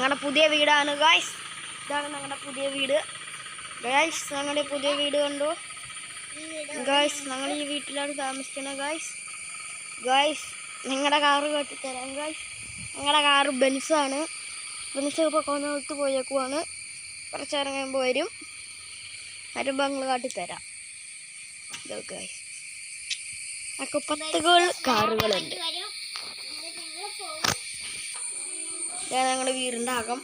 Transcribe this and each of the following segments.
ഞങ്ങളുടെ പുതിയ വീടാണ് ഗായ്സ്. ഇതാണ് ഞങ്ങളുടെ പുതിയ വീട് ഗായ്സ്. ഞങ്ങളുടെ പുതിയ വീട് കണ്ടു ഗായ്സ്. ഞങ്ങൾ ഈ വീട്ടിലാണ് താമസിക്കുന്നത് ഗായ്സ്. ഗായ്സ് നിങ്ങളുടെ കാറ് കെട്ടിത്തരാം ഗായ്സ്. ഞങ്ങളുടെ കാറ് ബെൻസാണ്. ബെൻസ് ഇപ്പോൾ കൊന്നോട്ട് പോയേക്കുവാണ്. കുറച്ചിറങ്ങുമ്പോൾ വരും. വരുമ്പോൾ ഞങ്ങൾ കാട്ടിത്തരാം ഗായ്സ്. ഒക്കെ 10 കാറുകളുണ്ട്. ഞങ്ങളുടെ വീടിൻ്റെ അകം.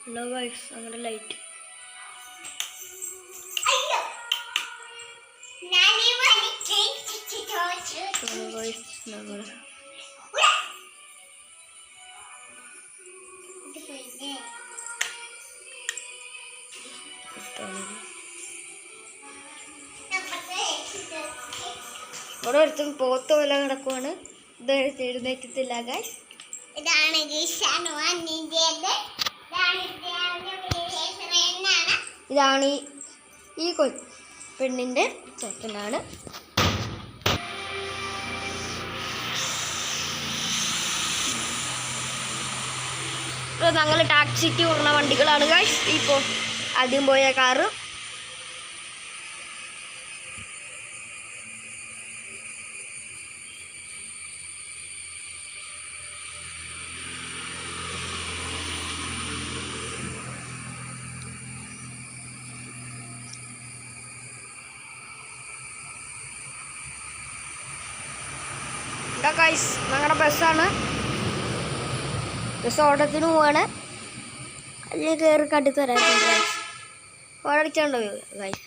ഹലോ ഗൈസ്, ഞങ്ങളുടെ ലൈറ്റ്. ഇവിടെ ഒരുത്തും പോത്ത് പോലെ കിടക്കുവാണ്. ഇത് എഴുന്നേറ്റത്തില്ല ഗൈസ്. ഇതാണ് ഈ പെണ്ണിൻ്റെ ചെക്കനാണ്. ഞങ്ങൾ ടാക്സിക്ക് പോകുന്ന വണ്ടികളാണ് ഗൈസ്. ഇപ്പോൾ ആദ്യം പോയ കാറ്. ഗൈസ് ഞങ്ങളുടെ ബസ്സാണ്. ബസ് ഓട്ടത്തിന് പോവാണ്. അല്ലെങ്കിൽ കയറി കണ്ടിത്തരാം ഗൈസ്. ഓടടിച്ചോണ്ടോ ഗൈസ്.